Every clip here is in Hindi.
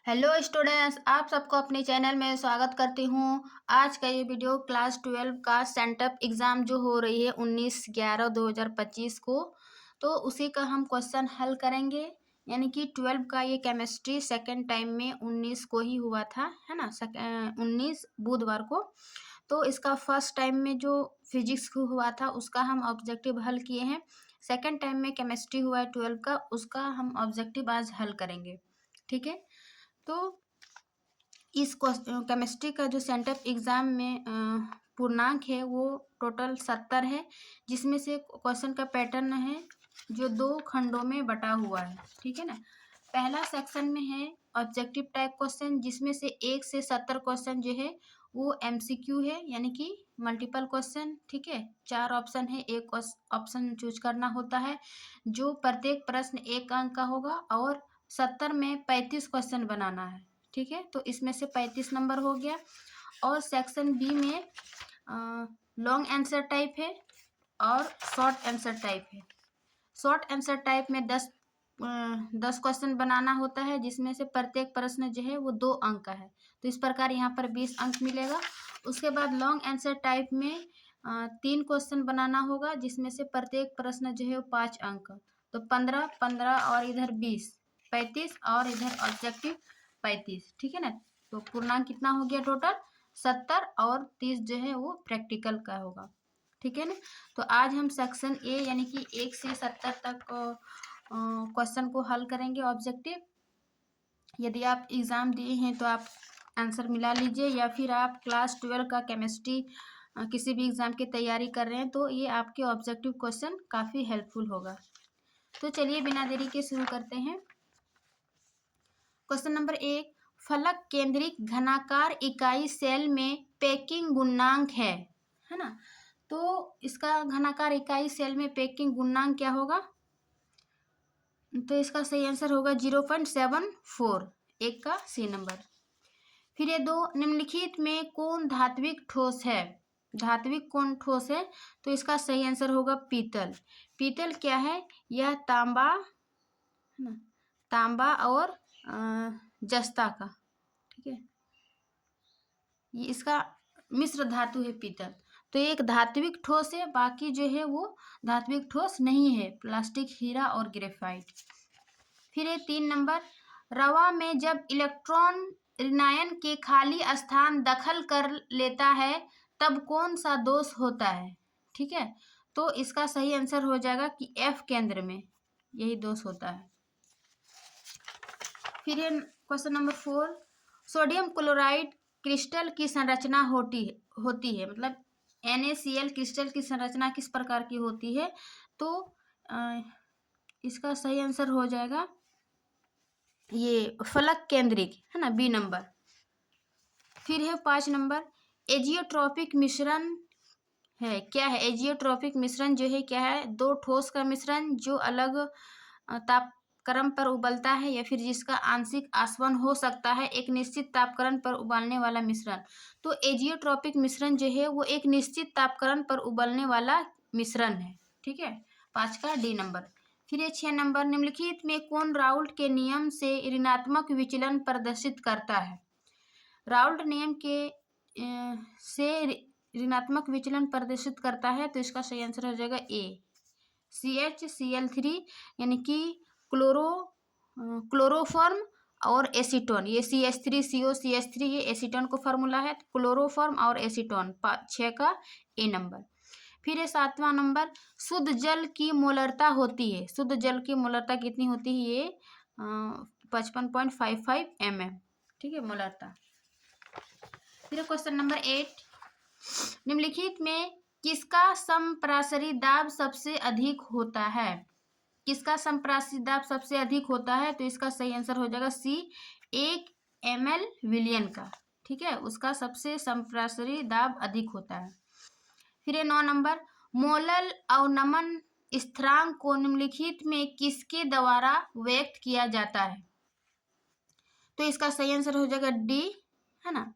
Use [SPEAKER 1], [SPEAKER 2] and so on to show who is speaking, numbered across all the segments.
[SPEAKER 1] हेलो स्टूडेंट्स, आप सबको अपने चैनल में स्वागत करती हूँ। आज का ये वीडियो क्लास 12 का सेंटअप एग्ज़ाम जो हो रही है 19/11/2025 को, तो उसी का हम क्वेश्चन हल करेंगे। यानी कि 12 का ये केमिस्ट्री सेकंड टाइम में 19 को ही हुआ था, है ना। 19 बुधवार को। तो इसका फर्स्ट टाइम में जो फिजिक्स को हुआ था उसका हम ऑब्जेक्टिव हल किए हैं। सेकंड टाइम में केमिस्ट्री हुआ है 12 का, उसका हम ऑब्जेक्टिव आज हल करेंगे। ठीक है। तो इस केमिस्ट्री का जो सेंटअप एग्ज़ाम में पूर्णांक है वो टोटल 70 है, जिसमें से क्वेश्चन का पैटर्न है जो 2 खंडों में बटा हुआ है। ठीक है ना। पहला सेक्शन में है ऑब्जेक्टिव टाइप क्वेश्चन, जिसमें से 1 से 70 क्वेश्चन जो है वो एमसीक्यू है, यानी कि मल्टीपल क्वेश्चन। ठीक है। 4 ऑप्शन है, एक ऑप्शन चूज करना होता है, जो प्रत्येक प्रश्न 1 अंक का होगा और 70 में 35 क्वेश्चन बनाना है। ठीक है। तो इसमें से 35 नंबर हो गया। और सेक्शन बी में लॉन्ग आंसर टाइप है और शॉर्ट आंसर टाइप है। शॉर्ट आंसर टाइप में 10 क्वेश्चन बनाना होता है, जिसमें से प्रत्येक प्रश्न जो है वो 2 अंक का है। तो इस प्रकार यहाँ पर 20 अंक मिलेगा। उसके बाद लॉन्ग आंसर टाइप में 3 क्वेश्चन बनाना होगा, जिसमें से प्रत्येक प्रश्न जो है वो 5 अंक का। तो 15 15 और इधर 20 35 और इधर ऑब्जेक्टिव 35। ठीक है ना। तो पूर्णांक कितना हो गया टोटल 70 और 30 जो है वो प्रैक्टिकल का होगा। ठीक है ना। तो आज हम सेक्शन ए यानी कि 1 से 70 तक क्वेश्चन को हल करेंगे ऑब्जेक्टिव। यदि आप एग्ज़ाम दिए हैं तो आप आंसर मिला लीजिए, या फिर आप क्लास 12 का केमिस्ट्री किसी भी एग्ज़ाम की तैयारी कर रहे हैं तो ये आपके ऑब्जेक्टिव क्वेश्चन काफ़ी हेल्पफुल होगा। तो चलिए बिना देरी के शुरू करते हैं। क्वेश्चन नंबर 1, फलक केंद्रित घनाकार इकाई सेल में पैकिंग गुणांक है ना। तो इसका घनाकार इकाई सेल में पैकिंग गुणांक क्या होगा? तो इसका सही आंसर होगा 0.74, एक का सी नंबर। फिर ये 2, निम्नलिखित में कौन धात्विक ठोस है? धात्विक कौन ठोस है? तो इसका सही आंसर होगा पीतल। पीतल क्या है? यह तांबा, है ना, तांबा और जस्ता का। ठीक है। ये इसका मिश्र धातु है पीतल। तो एक धात्विक ठोस है, बाकी जो है वो धात्विक ठोस नहीं है, प्लास्टिक, हीरा और ग्रेफाइट। फिर ये 3 नंबर, रवा में जब इलेक्ट्रॉन ऋणायन के खाली स्थान दखल कर लेता है तब कौन सा दोष होता है? ठीक है। तो इसका सही आंसर हो जाएगा कि एफ केंद्र में यही दोष होता है। फिर ये question number 4, sodium chloride crystal की संरचना होती है, मतलब NaCl क्रिस्टल की संरचना किस प्रकार की होती है? तो इसका सही आंसर हो जाएगा ये फलक केंद्रिक, है ना, बी नंबर। फिर है 5 नंबर, एजियोट्रॉपिक मिश्रण है क्या है? एजियोट्रॉपिक मिश्रण जो है क्या है? 2 ठोस का मिश्रण जो अलग तापक्रम पर उबलता है, या फिर जिसका आंशिक आसवन हो सकता है एक निश्चित तापक्रम पर उबालने वाला मिश्रण। तो एजियोट्रॉपिक मिश्रण जो है वो एक निश्चित तापक्रम पर उबलने वाला मिश्रण है। ठीक है। 5 का डी नंबर। फिर ये 6 नंबर, निम्नलिखित में कौन राउल्ट के नियम से ऋणात्मक विचलन प्रदर्शित करता है? राउल्ट नियम के से ऋणात्मक विचलन प्रदर्शित करता है, तो इसका सही आंसर हो जाएगा ए, CHCl3, यानी कि क्लोरोफॉर्म और एसीटोन। ये CH3CO CH3 ये एसीटोन को फार्मूला है। क्लोरोफॉर्म और एसीटोन 6 का ए नंबर। फिर ये 7वां नंबर, शुद्ध जल की मोलरता होती है। शुद्ध जल की मोलरता कितनी होती है? ये 55.55 mm। ठीक है, मोलरता। फिर क्वेश्चन नंबर 8, निम्नलिखित में किसका समप्रासरी दाब सबसे अधिक होता है? किसका समप्रासरी दाब सबसे अधिक होता है? तो इसका सही आंसर हो जाएगा सी, 1 ml विलियन का। ठीक है, उसका सबसे समप्रासरी दाब अधिक होता है। फिर 9 नंबर, मोलल अवनमन स्थिरांक को निम्नलिखित में किसके द्वारा व्यक्त किया जाता है? तो इसका सही आंसर हो जाएगा डी, है ना।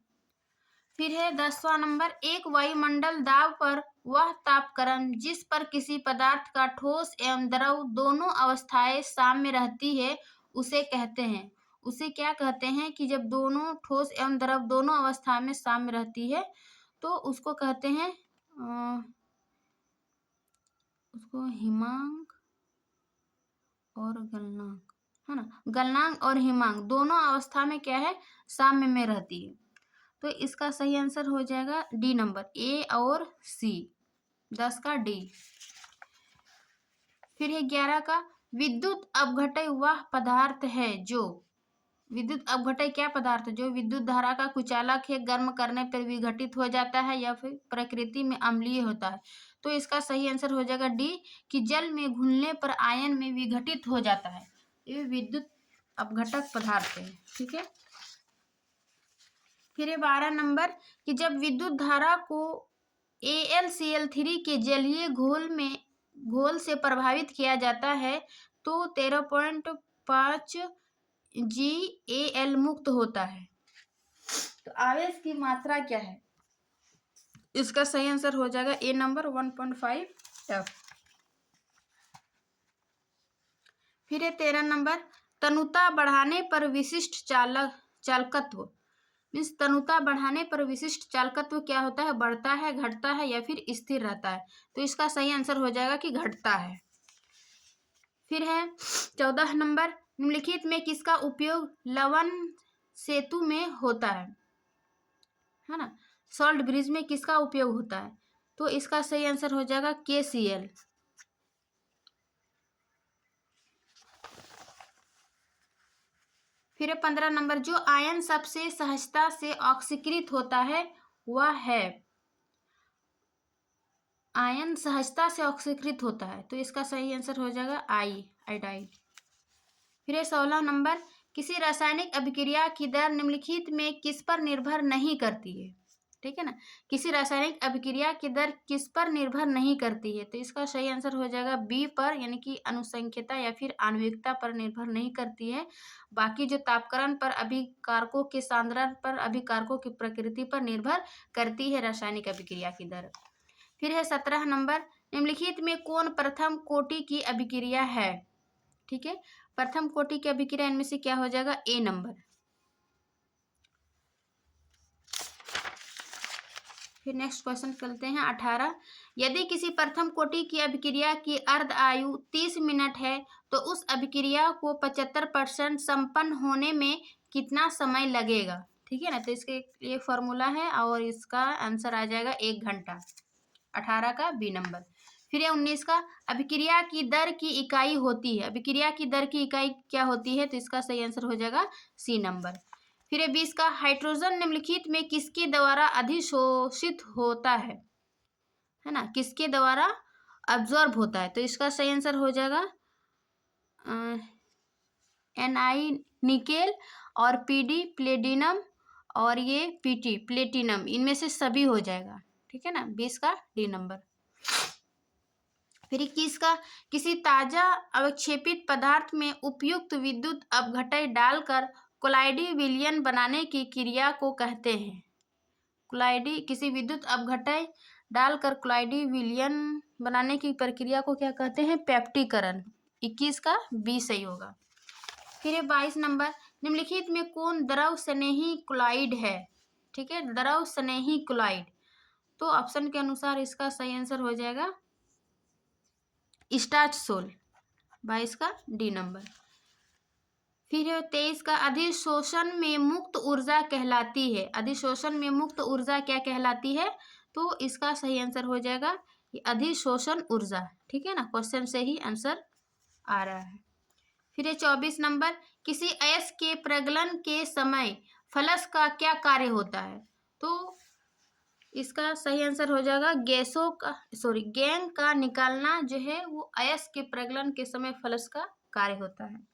[SPEAKER 1] फिर है 10वां नंबर, एक वायुमंडल दाब पर वह तापक्रम जिस पर किसी पदार्थ का ठोस एवं द्रव दोनों अवस्थाएं साम्य रहती है उसे कहते हैं। उसे क्या कहते हैं कि जब दोनों ठोस एवं द्रव दोनों अवस्था में साम्य रहती है तो उसको कहते हैं उसको हिमांक और गलनांक, है ना। गलनांक और हिमांक दोनों अवस्था में क्या है, साम्य में रहती है। तो इसका सही आंसर हो जाएगा डी नंबर, ए और सी, 10 का डी। फिर है 11 का, विद्युत अपघटय वह पदार्थ है जो, विद्युत अपघटय क्या पदार्थ है जो विद्युत धारा का कुचालक है, गर्म करने पर विघटित हो जाता है या फिर प्रकृति में अम्लीय होता है। तो इसका सही आंसर हो जाएगा डी, कि जल में घुलने पर आयन में विघटित हो जाता है। ये विद्युत अपघटक पदार्थ है, ठीक है। फिर 12 नंबर, कि जब विद्युत धारा को AlCl3 के जलीय घोल से प्रभावित किया जाता है तो 13.5 GAl मुक्त होता है। तो आवेश की मात्रा क्या है, इसका सही आंसर हो जाएगा ए नंबर, 1.5 F। फिर है 13 नंबर, तनुता बढ़ाने पर विशिष्ट चालकत्व, मीन्स तनुता बढ़ाने पर विशिष्ट चालकत्व क्या होता है, बढ़ता है, घटता है या फिर स्थिर रहता है। तो इसका सही आंसर हो जाएगा कि घटता है। फिर है 14 नंबर, निम्नलिखित में किसका उपयोग लवण सेतु में होता है ना, सॉल्ट ब्रिज में किसका उपयोग होता है। तो इसका सही आंसर हो जाएगा KCl। फिर 15 नंबर, जो आयन सबसे सहजता से ऑक्सीकृत होता है वह है, आयन सहजता से ऑक्सीकृत होता है। तो इसका सही आंसर हो जाएगा आयोडाइड। फिर 16 नंबर, किसी रासायनिक अभिक्रिया की दर निम्नलिखित में किस पर निर्भर नहीं करती है, ठीक है ना। किसी रासायनिक अभिक्रिया की दर किस पर निर्भर नहीं करती है। तो इसका सही आंसर हो जाएगा बी पर, यानी कि अनुसंख्यता या फिर आणविकता पर निर्भर नहीं करती है। बाकी जो तापकरण पर, अभिकारकों के सांद्रण पर, अभिकारकों की प्रकृति पर निर्भर करती है रासायनिक अभिक्रिया की दर। फिर है 17 नंबर, निम्नलिखित में कौन प्रथम कोटि की अभिक्रिया है, ठीक है। प्रथम कोटि की अभिक्रिया इनमें से क्या हो जाएगा, ए नंबर। फिर नेक्स्ट क्वेश्चन करते हैं 18, यदि किसी प्रथम कोटि की अभिक्रिया की अर्ध आयु 30 मिनट है तो उस अभिक्रिया को 75% संपन्न होने में कितना समय लगेगा, ठीक है ना। तो इसके लिए फॉर्मूला है और इसका आंसर आ जाएगा 1 घंटा, 18 का बी नंबर। फिर 19 का, अभिक्रिया की दर की इकाई होती है, अभिक्रिया की दर की इकाई क्या होती है। तो इसका सही आंसर हो जाएगा सी नंबर। फिर 20 का, हाइड्रोजन निम्नलिखित में किसके द्वारा अधिशोषित होता है ना, किसके द्वारा अब्जॉर्ब होता है। तो इसका सही आंसर हो जाएगा Ni निकेल, और Pd प्लेटिनम, और ये Pt प्लेटिनम, इनमें से सभी हो जाएगा, ठीक है ना। 20 का डी नंबर। फिर 21 का, किसी ताजा अवक्षेपित पदार्थ में उपयुक्त विद्युत अपघटय डालकर कोलाइडी विलयन बनाने की क्रिया को कहते हैं, कोलाइडी, किसी विद्युत अपघटय डालकर कोलाइडी विलयन बनाने की प्रक्रिया को क्या कहते हैं, पेप्टिकरण। 21 का बी सही होगा। फिर 22 नंबर, निम्नलिखित में कौन द्रव स्नेही क्लोराइड है, ठीक है, द्रव स्नेही क्लोराइड। तो ऑप्शन के अनुसार इसका सही आंसर हो जाएगा स्टार्च सोल, 22 का डी नंबर। फिर 23 का, अधिशोषण में मुक्त ऊर्जा कहलाती है, अधिशोषण में मुक्त ऊर्जा क्या कहलाती है। तो इसका सही आंसर हो जाएगा अधिशोषण ऊर्जा, ठीक है ना, क्वेश्चन से ही आंसर आ रहा है। फिर 24 नंबर, किसी अयस्क के प्रगलन के समय फलस का क्या कार्य होता है। तो इसका सही आंसर हो जाएगा गैंग का निकालना जो है वो अयस्क के प्रगलन के समय फलस का कार्य होता है।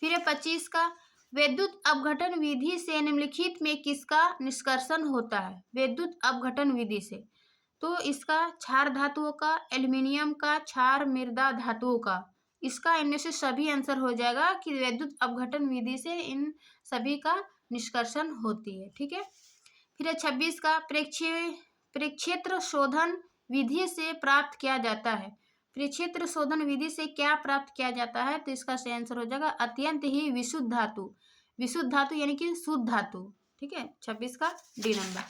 [SPEAKER 1] फिर 25 का, विद्युत अपघटन विधि से निम्नलिखित में किसका निष्कर्षण होता है, विद्युत अपघटन विधि से। तो इसका क्षार धातुओं का, एल्यूमिनियम का, क्षार मृदा धातुओं का, इसका इनमें से सभी आंसर हो जाएगा कि विद्युत अपघटन विधि से इन सभी का निष्कर्षण होती है, ठीक है। फिर 26 का, प्रक्षेत्र शोधन विधि से प्राप्त किया जाता है, प्रक्षेत्र शोधन विधि से क्या प्राप्त किया जाता है? तो इसका सही आंसर हो जाएगा अत्यंत ही विशुद्ध धातु। विशुद्ध धातु यानी कि शुद्ध धातु। ठीक है, 26 का डी नंबर।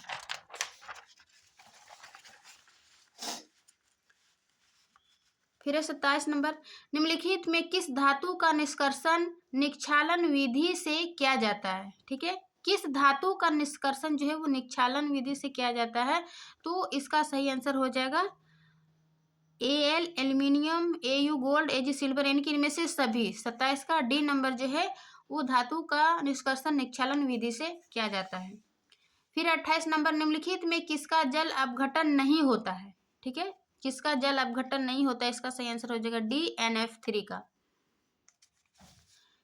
[SPEAKER 1] फिर 27 नंबर, निम्नलिखित में किस धातु का निष्कर्षण निक्षालन विधि से किया जाता है? ठीक है, किस धातु का निष्कर्षण जो है वो निक्षालन विधि से किया जाता है? तो इसका सही आंसर हो जाएगा Al aluminium, Au gold, Ag silver, यानी कि इनमें से सभी। 27 का डी नंबर जो है वो धातु का निष्कर्षण निक्षालन विधि से किया जाता है। फिर 28 नंबर, निम्नलिखित में किसका जल अपघटन नहीं होता है? ठीक है, किसका जल अपघटन नहीं होता है? इसका सही आंसर हो जाएगा डी NF3 का।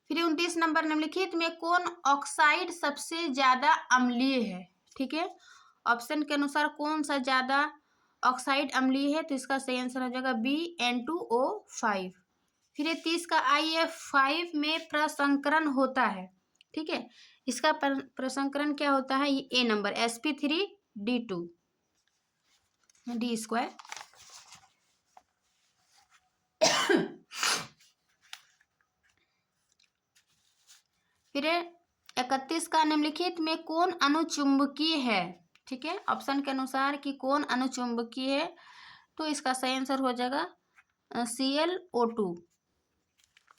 [SPEAKER 1] फिर 29 नंबर, निम्नलिखित में कौन ऑक्साइड सबसे ज्यादा अम्लीय है? ठीक है, ऑप्शन के अनुसार कौन सा ज्यादा ऑक्साइड अम्लीय है? तो इसका सही आंसर हो जाएगा बी N2O5। फिर 30 का IF5 में प्रसंकरण होता है। ठीक है, इसका प्रसंकरण क्या होता है? ये ए नंबर sp3d2 d²। फिर 31 का, निम्नलिखित में कौन अनुचुंबकीय है? ठीक है, ऑप्शन के अनुसार कि कौन अनुचुंबकीय है? तो इसका सही आंसर हो जाएगा ClO2।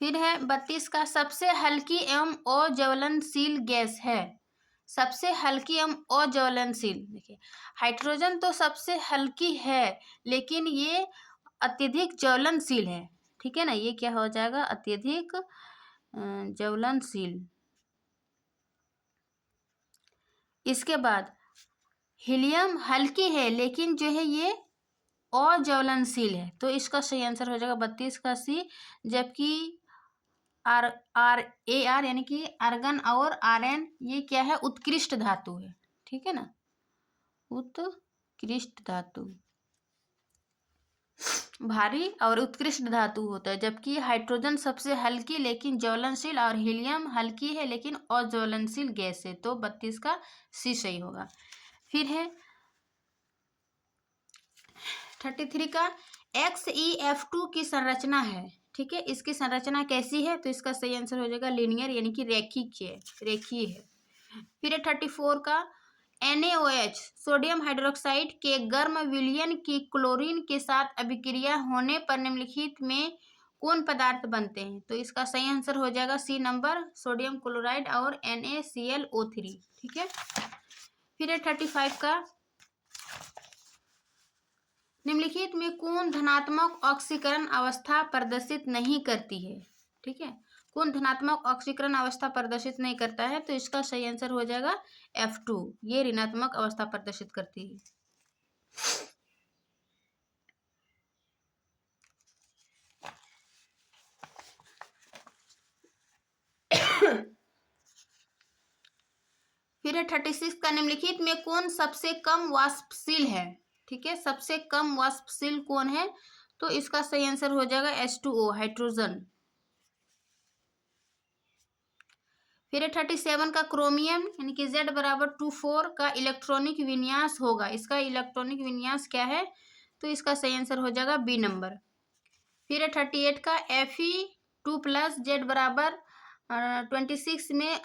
[SPEAKER 1] फिर है 32 का, सबसे हल्की एवं अज्वलनशील गैस है? सबसे हल्की एवं अज्वलनशील, देखिए हाइड्रोजन तो सबसे हल्की है लेकिन ये अत्यधिक ज्वलनशील है। ठीक है ना, ये क्या हो जाएगा? अत्यधिक ज्वलनशील। इसके बाद हीलियम हल्की है लेकिन जो है ये अज्वलनशील है। तो इसका सही आंसर हो जाएगा 32 का सी। जबकि AR यानी कि आर्गन और Rn ये क्या है? उत्कृष्ट धातु है। ठीक है ना, उत्कृष्ट धातु, भारी और उत्कृष्ट धातु होता है। जबकि हाइड्रोजन सबसे हल्की लेकिन ज्वलनशील और हीलियम हल्की है लेकिन अज्वलनशील गैस है। तो 32 का सी सही होगा। फिर है 33 का, XeF2 की संरचना है। ठीक है, इसकी संरचना कैसी है? तो इसका सही आंसर हो जाएगा लीनियर यानी कि रेखीय है। फिर 34 का, NaOH सोडियम हाइड्रोक्साइड के गर्म विलयन की क्लोरीन के साथ अभिक्रिया होने पर निम्नलिखित में कौन पदार्थ बनते हैं? तो इसका सही आंसर हो जाएगा सी नंबर सोडियम क्लोराइड और NaClO3। ठीक है, फिर 35 का, निम्नलिखित में कौन धनात्मक ऑक्सीकरण अवस्था प्रदर्शित नहीं करती है? ठीक है, कौन धनात्मक ऑक्सीकरण अवस्था प्रदर्शित नहीं करता है? तो इसका सही आंसर हो जाएगा F2, ये ऋणात्मक अवस्था प्रदर्शित करती है। फिर 36 का, निम्नलिखित में कौन सबसे कम वाष्पशील है? ठीक है, सबसे कम वाष्पशील कौन है? तो इसका सही आंसर हो जाएगा H2O हाइड्रोजन। फिर 37 का, क्रोमियम यानी कि Z=24 का इलेक्ट्रॉनिक विन्यास होगा। इसका इलेक्ट्रॉनिक विन्यास क्या है? तो इसका सही आंसर हो जाएगा बी नंबर। फिर 38 का, Fe2+ Z=26 में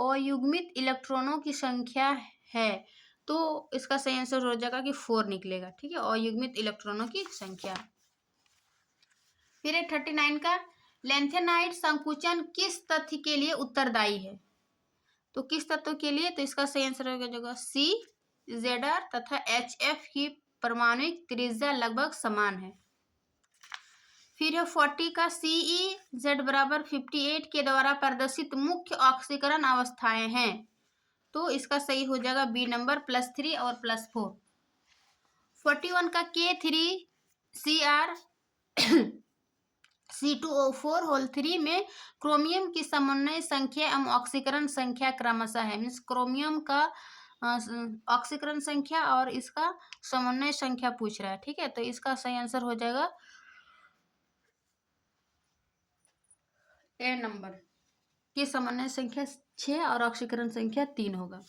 [SPEAKER 1] अयुग्मित इलेक्ट्रॉनों की संख्या है। तो इसका सही आंसर हो जाएगा कि 4 निकलेगा। ठीक है, अयुग्मित इलेक्ट्रॉनों की संख्या। फिर 39 का, लैंथेनाइड संकुचन किस तथ्य के लिए उत्तरदायी है? तो किस तत्व के लिए? तो इसका सही आंसर हो जाएगा सी, Zr तथा HF की परमाणुक त्रिज्या लगभग समान है। फिर 40 का, CeZ=58 के द्वारा प्रदर्शित मुख्य ऑक्सीकरण अवस्थाएं हैं। तो इसका सही हो जाएगा बी नंबर +3 और +4। 41 का, K3Cr C2O4 में क्रोमियम की समन्वय संख्या एवं ऑक्सीकरण संख्या क्रमशः है। मीन्स क्रोमियम का ऑक्सीकरण संख्या और इसका समन्वय संख्या पूछ रहा है। ठीक है, तो इसका सही आंसर हो जाएगा ए नंबर की समन्वय संख्या 6 और ऑक्सीकरण संख्या 3 होगा।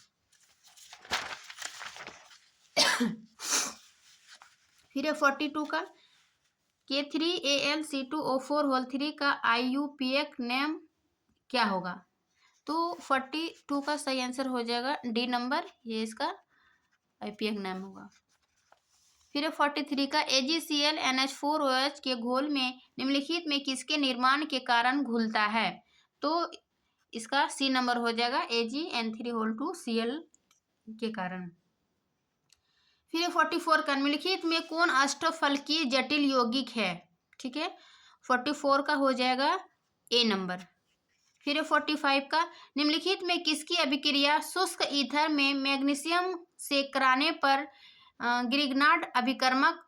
[SPEAKER 1] फिर 42 का, K3Al C2O4 होल 3 का IUPAC नेम क्या होगा? तो 42 का सही आंसर हो जाएगा डी नंबर, ये इसका IUPAC नेम होगा। फिर 43 का AgClNH4OH के घोल में निम्नलिखित में किसके निर्माण के कारण घुलता है? तो इसका सी नंबर हो जाएगा AgN3(Cl) के कारण। फिर 44 का निम्नलिखित में कौन अष्टफलकीय जटिल यौगिक है? ठीक है, 44 का हो जाएगा ए नंबर। फिर 45 का निम्नलिखित में किसकी अभिक्रिया शुष्क ईथर में मैग्नीशियम से कराने पर ग्रिग्नार्ड अभिकर्मक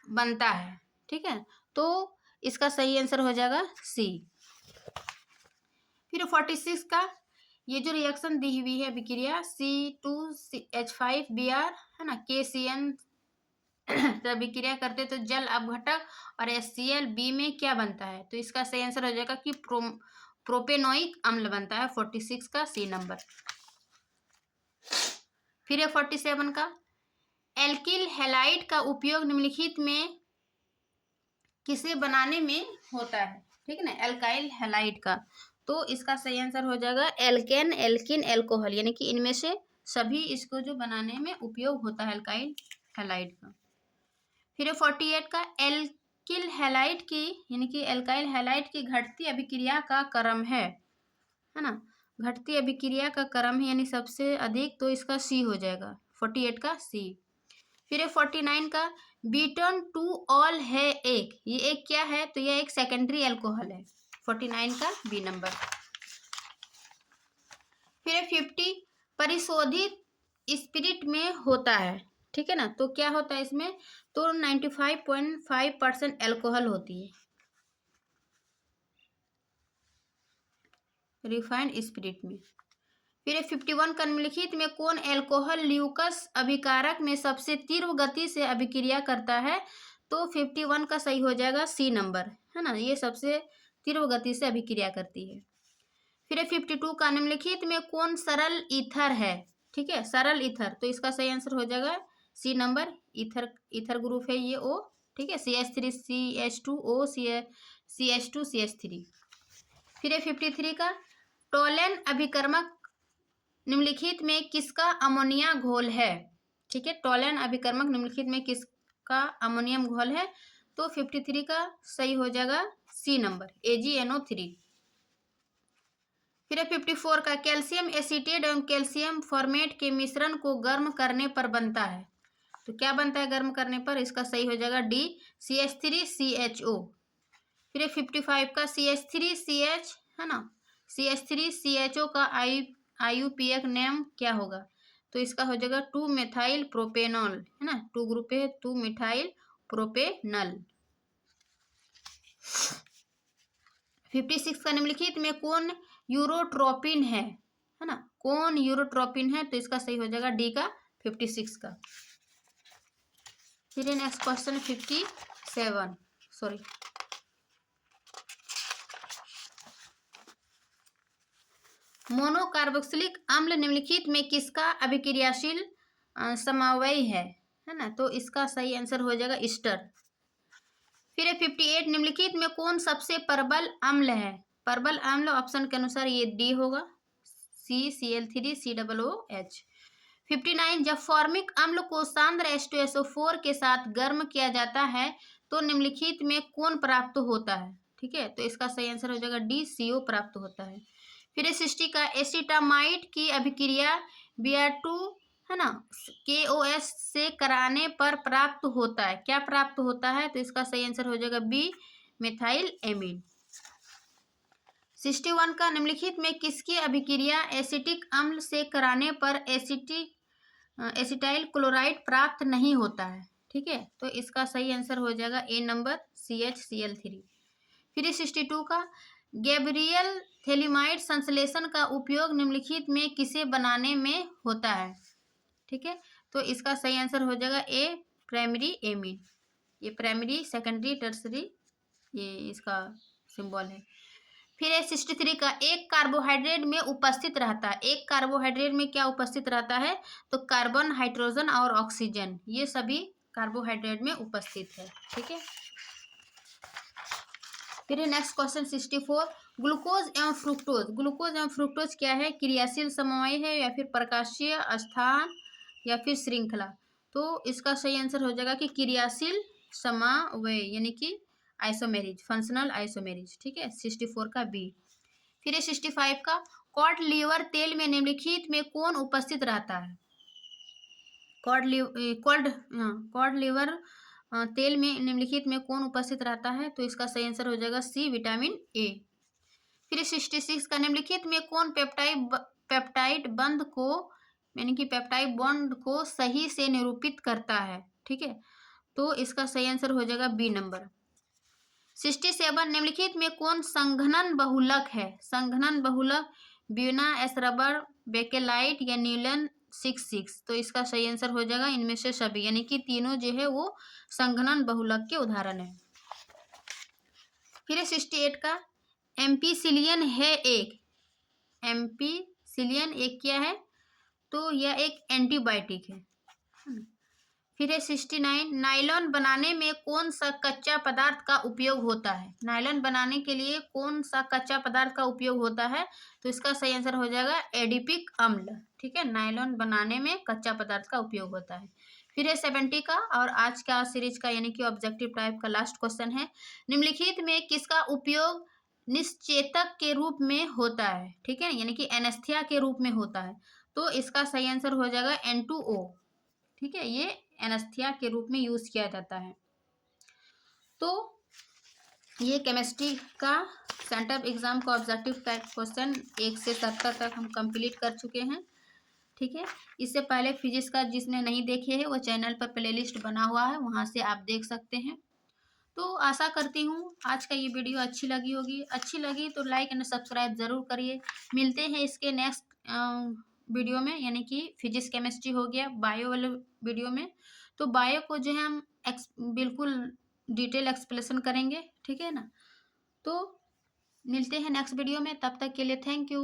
[SPEAKER 1] बनता है? ठीक है, तो इसका सही आंसर हो जाएगा सी। फिर 46 का ये जो रिएक्शन दी हुई है अभिक्रिया C2H5Br है ना, KCN जब अभिक्रिया करते तो जल अपघटक और HCl में क्या बनता है? तो इसका सही आंसर हो जाएगा कि प्रोपेनोइक अम्ल बनता है, 46 का सी नंबर। फिर 47 का एल्किल हैलाइड का उपयोग निम्नलिखित में किसे बनाने में होता है? ठीक है ना, एल्काइल हैलाइड का, तो इसका सही आंसर हो जाएगा एल्केन, एल्किन, एल्कोहल, यानी कि इनमें से सभी इसको जो बनाने में उपयोग होता है एल्काइल हैलाइड का। फिर 48 का एल्किल हैलाइड की यानी कि एल्काइल हैलाइड की घटती अभिक्रिया का क्रम है ना, घटती अभिक्रिया का क्रम है यानी सबसे अधिक, तो इसका सी हो जाएगा, 48 का सी। फिर 49 का बीटन टू ऑल है एक, ये एक क्या है? तो यह एक सेकेंडरी अल्कोहल है, 49 का बी नंबर। फिर 50 परिशोधित स्पिरिट में होता है, ठीक है ना, तो क्या होता है इसमें? तो 95.5% अल्कोहल होती है रिफाइंड स्पिरिट में। फिर 51 का निम्नलिखित में कौन एल्कोहल ल्यूकस अभिकारक में सबसे तीव्र गति से अभिक्रिया करता है? तो 51 का सही हो जाएगा सी नंबर, है ना, ये सबसे तीव्र गति से अभिक्रिया करती है। फिर 52 का निम्नलिखित में कौन सरल ईथर है? ठीक है, सरल ईथर, तो इसका सही आंसर हो जाएगा C number, either, either group है ये O, ठीक है, CH3CH2O CH2CH3। फिर 53 का टोलेन अभिकर्मक निम्नलिखित में किसका अमोनिया घोल है? ठीक है, टोलेन अभिकर्मक निम्नलिखित में किसका अमोनियम घोल है? तो 53 का सही हो जाएगा सी नंबर, AgNO3। फिर 54 का कैल्शियम एसीटेट एवं कैल्शियम फॉर्मेट के मिश्रण को गर्म करने पर बनता है, तो क्या बनता है गर्म करने पर? इसका सही हो जाएगा डी, CH3CHO। फिर 55 का CH3CH है ना, CH3CHO का IUPAC नेम क्या होगा? तो इसका हो जाएगा 2-मेथाइल प्रोपेनॉल, है ना, 2 ग्रुप है, 2-मेथाइल प्रोपेनल। 56 का निम्नलिखित में कौन यूरोट्रोपिन है ना, कौन यूरोट्रोपिन है? तो इसका सही हो जाएगा डी का, 56 का। फिर नेक्स्ट क्वेश्चन 57, सॉरी मोनोकार्बोक्सिलिक अम्ल निम्नलिखित में किसका अभिक्रियाशील समवायी है ना, तो इसका सही आंसर हो जाएगा ईस्टर। फिर 58 निम्नलिखित में कौन सबसे प्रबल अम्ल है? प्रबल अम्ल ऑप्शन के अनुसार ये डी होगा, CCl3COOH। 59 जब फॉर्मिक अम्ल को सांद्र H2SO4 के साथ गर्म किया जाता है तो निम्नलिखित में कौन प्राप्त होता है? ठीक है, तो इसका सही आंसर हो जाएगा डी, CO प्राप्त होता है। फिर 60 का एसिटामाइड की अभिक्रिया Br2 है ना KOH से कराने पर प्राप्त होता है, क्या प्राप्त होता है? तो इसका सही आंसर हो जाएगा बी, मेथाइल एमीन। 61 का निम्नलिखित में किसकी अभिक्रिया एसिटिक अम्ल से कराने पर एसिटाइल क्लोराइड प्राप्त नहीं होता है? ठीक है, तो इसका सही आंसर हो जाएगा ए नंबर, CHCl3। फिर 62 का गैब्रियल थैलिमाइड संश्लेषण का उपयोग निम्नलिखित में किसे बनाने में होता है? ठीक है, तो इसका सही आंसर हो जाएगा ए, प्राइमरी एमीन, ये प्राइमरी, सेकेंडरी, टर्सरी, ये इसका सिंबल है। फिर 63 का एक कार्बोहाइड्रेट में उपस्थित रहता है, एक कार्बोहाइड्रेट में क्या उपस्थित रहता है? तो कार्बन, हाइड्रोजन और ऑक्सीजन, ये सभी कार्बोहाइड्रेट में उपस्थित है। ठीक है, फिर नेक्स्ट क्वेश्चन 64, ग्लूकोज एवं फ्रुक्टोज। ग्लूकोज एवं फ्रुक्टोज क्या है? क्रियाशील समवाय है या फिर प्रकाशीय स्थान या फिर श्रृंखला? तो इसका सही आंसर हो जाएगा कि क्रियाशील समवाय यानी कि आइसोमेरिज, फंक्शनल आइसोमेरिज। ठीक है, 64 का बी। फिर 65 का, कॉड लीवर तेल में निम्नलिखित में कौन उपस्थित रहता है? कॉड लीवर तेल में निम्नलिखित में कौन उपस्थित रहता है? तो इसका सही आंसर हो जाएगा सी, विटामिन ए। फिर 66 का, निम्नलिखित में कौन पेप्टाइड बंध को यानी कि पेप्टाइड बॉन्ड को सही से निरूपित करता है? ठीक है, तो इसका सही आंसर हो जाएगा बी नंबर। 67, निम्नलिखित में कौन संघनन बहुलक है? संघनन बहुलक ब्यूना, एसरबर, बेकेलाइट या न्यूलन 66। तो इसका सही आंसर हो जाएगा इनमें से सभी, यानी कि तीनों जो है वो संघनन बहुलक के उदाहरण है। फिर 68 का, एम्पीसिलियन है एक, एम्पीसिलियन एक क्या है? तो यह एक एंटीबायोटिक है। फिर है 69, नायलॉन बनाने में कौन सा कच्चा पदार्थ का उपयोग होता है? नायलॉन बनाने के लिए कौन सा कच्चा पदार्थ का उपयोग होता है? तो इसका सही आंसर हो जाएगा एडिपिक अम्ल। ठीक है, नायलॉन बनाने में कच्चा पदार्थ का उपयोग होता है। फिर है 70 का और आज का सीरीज का यानी कि ऑब्जेक्टिव टाइप का लास्ट क्वेश्चन है, निम्नलिखित में किसका उपयोग निश्चेतक के रूप में होता है? ठीक है, यानी कि एनेस्थीसिया के रूप में होता है। तो इसका सही आंसर हो जाएगा N2O। ठीक है, ये एनेस्थीसिया के रूप में यूज किया जाता है। तो ये केमिस्ट्री का सेंटअप एग्जाम का ऑब्जेक्टिव टाइप क्वेश्चन 1 से 70 तक हम कंप्लीट कर चुके हैं। ठीक है, इससे पहले फिजिक्स का जिसने नहीं देखे है वो चैनल पर प्लेलिस्ट बना हुआ है, वहां से आप देख सकते हैं। तो आशा करती हूँ आज का ये वीडियो अच्छी लगी होगी। अच्छी लगी तो लाइक एंड सब्सक्राइब जरूर करिए। मिलते हैं इसके नेक्स्ट वीडियो में, यानी कि फिजिक्स केमिस्ट्री हो गया, बायो वाले वीडियो में। तो बायो को जो है हम बिल्कुल डिटेल एक्सप्लेनेशन करेंगे। ठीक है ना, तो मिलते हैं नेक्स्ट वीडियो में, तब तक के लिए थैंक यू।